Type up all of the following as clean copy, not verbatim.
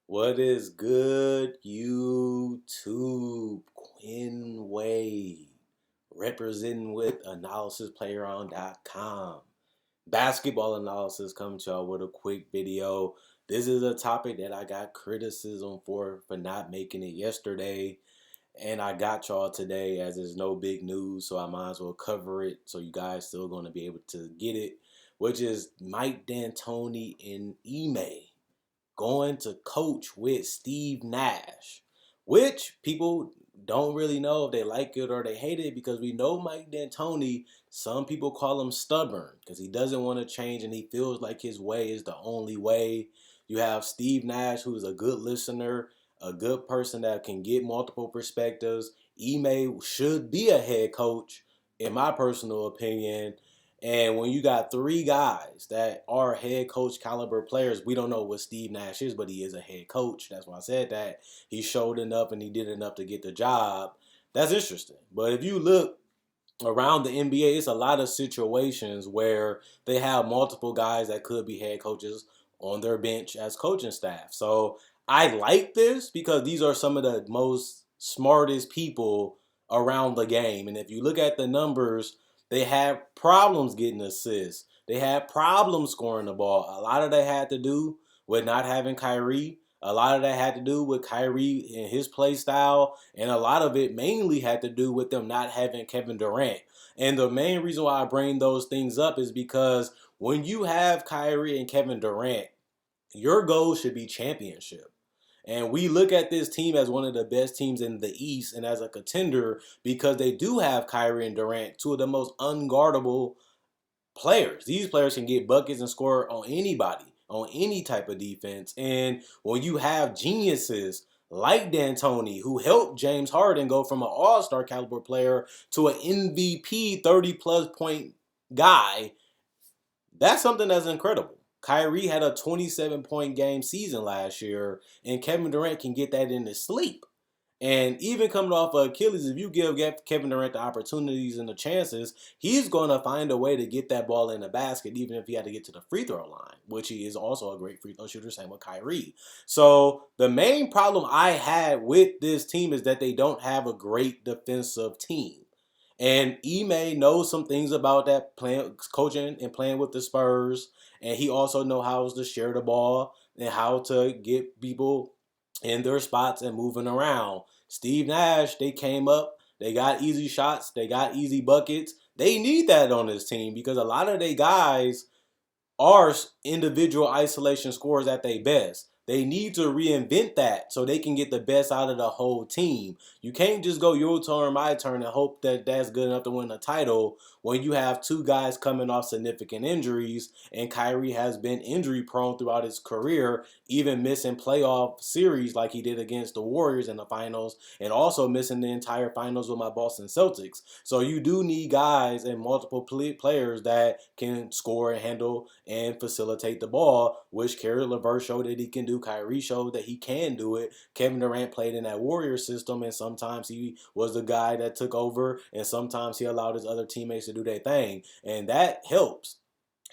What is good, YouTube? Quinn Wade, representing with analysisplayeraround.com. Basketball analysis coming to y'all with a quick video. This is a topic that I got criticism for not making it yesterday. And I got y'all today as there's no big news, so I might as well cover it so you guys still going to be able to get it, which is Mike D'Antoni and Ime going to coach with Steve Nash, which people don't really know if they like it or they hate it because we know Mike D'Antoni, some people call him stubborn because he doesn't want to change and he feels like his way is the only way. You have Steve Nash, who's a good listener, a good person that can get multiple perspectives. Ime should be a head coach, in my personal opinion. And when you got three guys that are head coach caliber players, we don't know what Steve Nash is, but he is a head coach. That's why I said that. He showed enough and he did enough to get the job. That's interesting. But if you look around the NBA, it's a lot of situations where they have multiple guys that could be head coaches on their bench as coaching staff. So I like this because these are some of the most smartest people around the game. And if you look at the numbers, they have problems getting assists. They had problems scoring the ball. A lot of that had to do with not having Kyrie. A lot of that had to do with Kyrie and his play style, and a lot of it mainly had to do with them not having Kevin Durant. And the main reason why I bring those things up is because when you have Kyrie and Kevin Durant, your goal should be championship. And we look at this team as one of the best teams in the East and as a contender because they do have Kyrie and Durant, two of the most unguardable players. These players can get buckets and score on anybody, on any type of defense. And when you have geniuses like Dantoni, who helped James Harden go from an all-star caliber player to an MVP 30-plus point guy, that's something that's incredible. Kyrie had a 27-point game season last year, and Kevin Durant can get that in his sleep. And even coming off of Achilles, if you give Kevin Durant the opportunities and the chances, he's going to find a way to get that ball in the basket, even if he had to get to the free throw line, which he is also a great free throw shooter, same with Kyrie. So the main problem I had with this team is that they don't have a great defensive team. And Ime knows some things about that playing, coaching and playing with the Spurs, and he also knows how to share the ball and how to get people in their spots and moving around. Steve Nash, they came up, they got easy shots, they got easy buckets. They need that on this team because a lot of their guys are individual isolation scorers at their best. They need to reinvent that so they can get the best out of the whole team. You can't just go your turn, my turn, and hope that that's good enough to win a title when you have two guys coming off significant injuries, and Kyrie has been injury prone throughout his career, even missing playoff series like he did against the Warriors in the finals, and also missing the entire finals with my Boston Celtics. So you do need guys and multiple players that can score and handle and facilitate the ball, which Kerry LeVert showed that he can do. Kyrie showed that he can do it. Kevin Durant played in that Warrior system, and sometimes he was the guy that took over, and sometimes he allowed his other teammates to do their thing. And that helps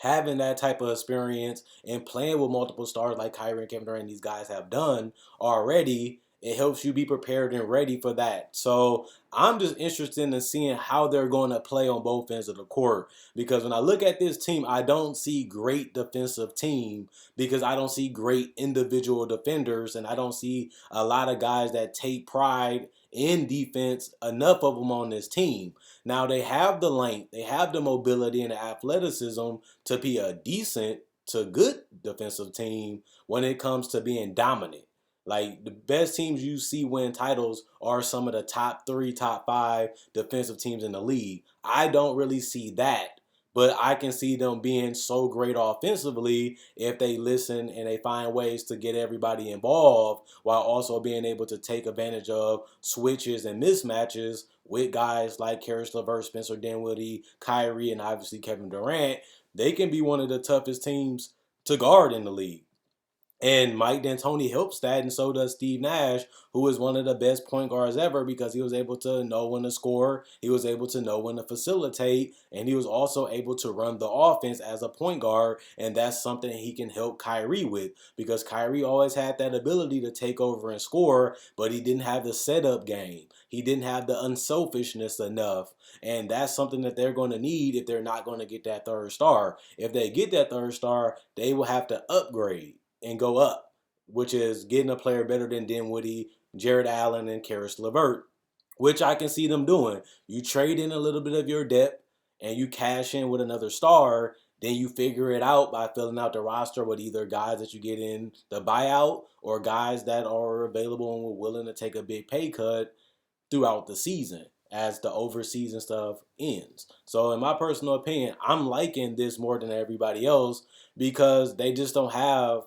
having that type of experience and playing with multiple stars like Kyrie and Kevin Durant, these guys have done already. It helps you be prepared and ready for that. So I'm just interested in seeing how they're going to play on both ends of the court. Because when I look at this team, I don't see great defensive team because I don't see great individual defenders, and I don't see a lot of guys that take pride in defense, enough of them on this team. Now they have the length, they have the mobility and the athleticism to be a decent to good defensive team when it comes to being dominant. Like the best teams you see win titles are some of the top three, top five defensive teams in the league. I don't really see that, but I can see them being so great offensively if they listen and they find ways to get everybody involved while also being able to take advantage of switches and mismatches with guys like Karis LeVert, Spencer Dinwiddie, Kyrie, and obviously Kevin Durant. They can be one of the toughest teams to guard in the league. And Mike D'Antoni helps that, and so does Steve Nash, who is one of the best point guards ever because he was able to know when to score, he was able to know when to facilitate, and he was also able to run the offense as a point guard, and that's something he can help Kyrie with because Kyrie always had that ability to take over and score, but he didn't have the setup game. He didn't have the unselfishness enough, and that's something that they're going to need if they're not going to get that third star. If they get that third star, they will have to upgrade and go up, which is getting a player better than Dinwiddie, Jared Allen, and Karis LeVert, which I can see them doing. You trade in a little bit of your depth and you cash in with another star, then you figure it out by filling out the roster with either guys that you get in the buyout or guys that are available and were willing to take a big pay cut throughout the season as the overseason stuff ends. So in my personal opinion, I'm liking this more than everybody else because they just don't have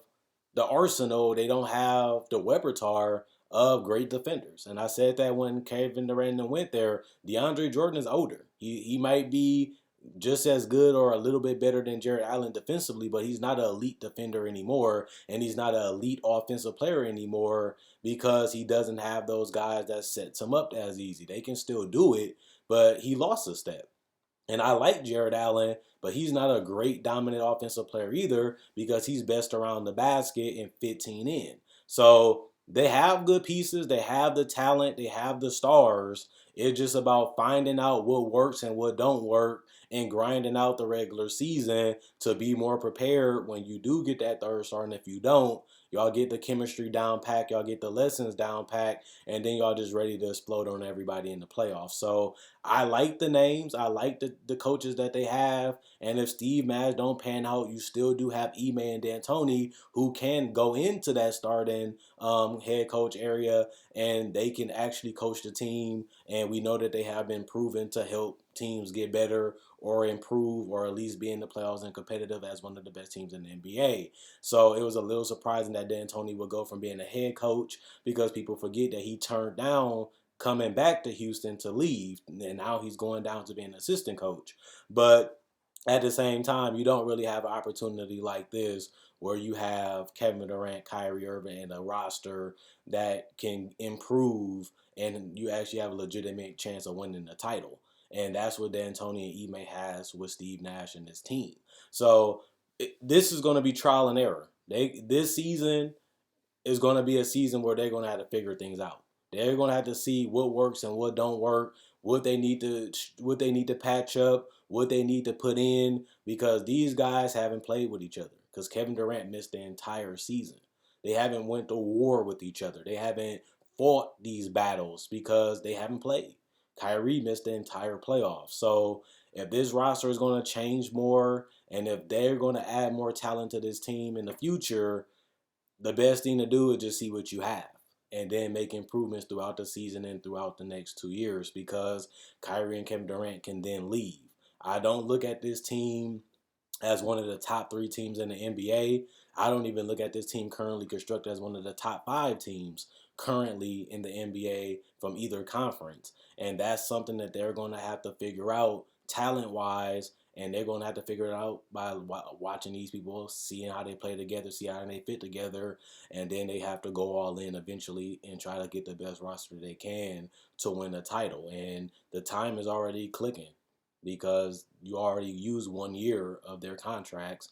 the arsenal, they don't have the repertoire of great defenders. And I said that when Kevin Durant went there, DeAndre Jordan is older. He might be just as good or a little bit better than Jared Allen defensively, but he's not an elite defender anymore, and he's not an elite offensive player anymore because he doesn't have those guys that sets him up as easy. They can still do it, but he lost a step. And I like Jared Allen, but he's not a great dominant offensive player either because he's best around the basket and 15 in. So they have good pieces, they have the talent, they have the stars. It's just about finding out what works and what don't work and grinding out the regular season to be more prepared when you do get that third star. And if you don't, y'all get the chemistry down pack, y'all get the lessons down pack, and then y'all just ready to explode on everybody in the playoffs. So I like the names. I like the coaches that they have. And if Steve Nash don't pan out, you still do have Ime and D'Antoni who can go into that starting head coach area and they can actually coach the team. And we know that they have been proven to help teams get better or improve or at least be in the playoffs and competitive as one of the best teams in the NBA. So it was a little surprising that D'Antoni would go from being a head coach because people forget that he turned down coming back to Houston to leave, and now he's going down to being an assistant coach. But at the same time, you don't really have an opportunity like this where you have Kevin Durant, Kyrie Irving, and a roster that can improve, and you actually have a legitimate chance of winning the title. And that's what D'Antoni and Ime has with Steve Nash and his team. So this is going to be trial and error. This season is going to be a season where they're going to have to figure things out. They're going to have to see what works and what don't work, what they need to patch up, what they need to put in because these guys haven't played with each other because Kevin Durant missed the entire season. They haven't went to war with each other. They haven't fought these battles because they haven't played. Kyrie missed the entire playoffs. So if this roster is going to change more and if they're going to add more talent to this team in the future, the best thing to do is just see what you have and then make improvements throughout the season and throughout the next 2 years because Kyrie and Kevin Durant can then leave. I don't look at this team as one of the top three teams in the NBA. I don't even look at this team currently constructed as one of the top five teams currently in the NBA from either conference. And that's something that they're going to have to figure out talent wise. And they're going to have to figure it out by watching these people, seeing how they play together, see how they fit together. And then they have to go all in eventually and try to get the best roster they can to win a title. And the time is already clicking because you already used 1 year of their contracts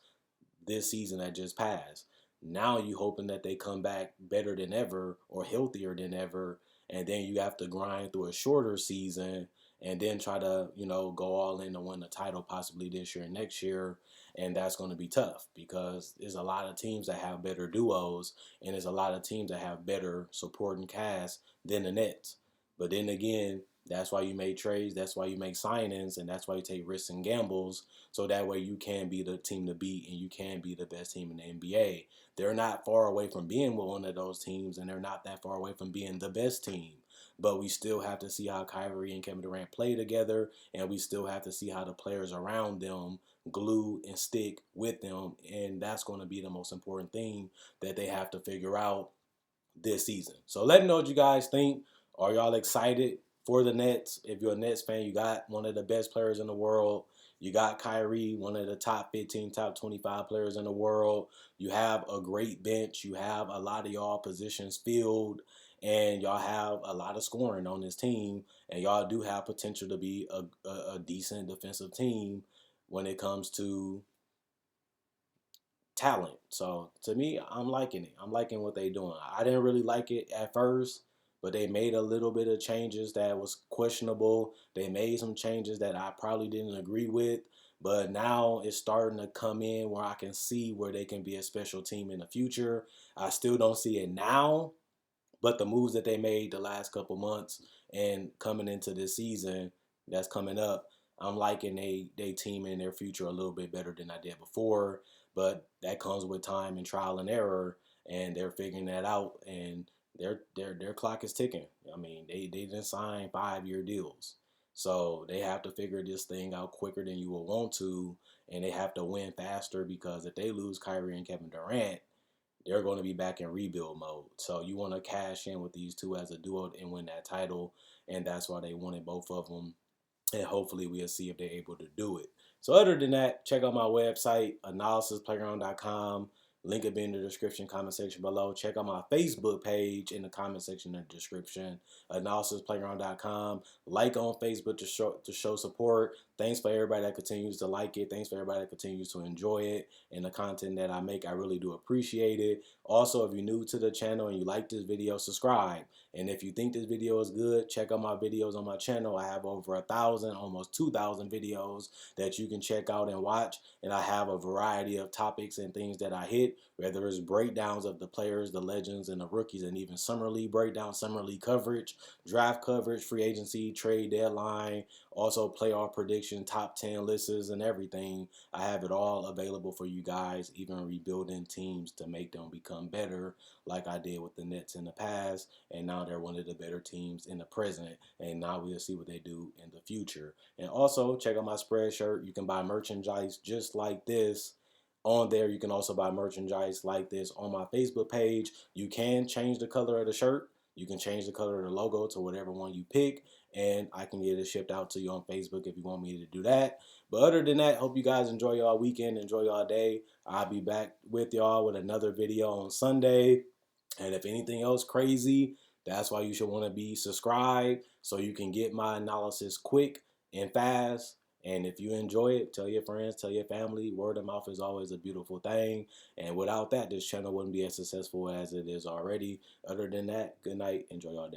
this season that just passed. Now you hoping that they come back better than ever or healthier than ever, and then you have to grind through a shorter season and then try to, go all in to win the title possibly this year and next year. And that's going to be tough because there's a lot of teams that have better duos and there's a lot of teams that have better supporting cast than the Nets. But then again, that's why you make trades, that's why you make signings, and that's why you take risks and gambles so that way you can be the team to beat and you can be the best team in the NBA. They're not far away from being one of those teams, and they're not that far away from being the best team. But we still have to see how Kyrie and Kevin Durant play together, and we still have to see how the players around them glue and stick with them. And that's going to be the most important thing that they have to figure out this season. So let me know what you guys think. Are y'all excited for the Nets? If you're a Nets fan, you got one of the best players in the world. You got Kyrie, one of the top 15, top 25 players in the world. You have a great bench. You have a lot of y'all positions filled, and y'all have a lot of scoring on this team. And y'all do have potential to be a decent defensive team when it comes to talent. So to me, I'm liking it. I'm liking what they're doing. I didn't really like it at first, but they made a little bit of changes that was questionable. They made some changes that I probably didn't agree with, but now it's starting to come in where I can see where they can be a special team in the future. I still don't see it now, but the moves that they made the last couple months and coming into this season that's coming up, I'm liking they team in their future a little bit better than I did before. But that comes with time and trial and error, and they're figuring that out. And their clock is ticking. I mean, they didn't sign 5-year deals, so they have to figure this thing out quicker than you will want to, and they have to win faster because if they lose Kyrie and Kevin Durant, they're going to be back in rebuild mode. So you want to cash in with these two as a duo and win that title, and that's why they wanted both of them. And hopefully we'll see if they're able to do it. So other than that, check out my website, analysisplayground.com. Link will be in the description, comment section below. Check out my Facebook page in the comment section in the description, analysisplayground.com. Like on Facebook to show support. Thanks for everybody that continues to like it. Thanks for everybody that continues to enjoy it and the content that I make. I really do appreciate it. Also, if you're new to the channel and you like this video, subscribe. And if you think this video is good, check out my videos on my channel. I have over 1,000, almost 2,000 videos that you can check out and watch. And I have a variety of topics and things that I hit, whether it's breakdowns of the players, the legends, and the rookies, and even summer league breakdown, summer league coverage, draft coverage, free agency, trade deadline, also playoff prediction, top 10 lists, and everything. I have it all available for you guys, even rebuilding teams to make them become better, like I did with the Nets in the past. And now they're one of the better teams in the present. And now we'll see what they do in the future. And also, check out my spread shirt. You can buy merchandise just like this on there. You can also buy merchandise like this on my Facebook page. You can change the color of the shirt. You can change the color of the logo to whatever one you pick, and I can get it shipped out to you on Facebook if you want me to do that. But other than that, hope you guys enjoy y'all weekend, enjoy y'all day. I'll be back with y'all with another video on Sunday. And if anything else crazy, that's why you should want to be subscribed so you can get my analysis quick and fast. And if you enjoy it, tell your friends, tell your family. Word of mouth is always a beautiful thing. And without that, this channel wouldn't be as successful as it is already. Other than that, good night. Enjoy your day.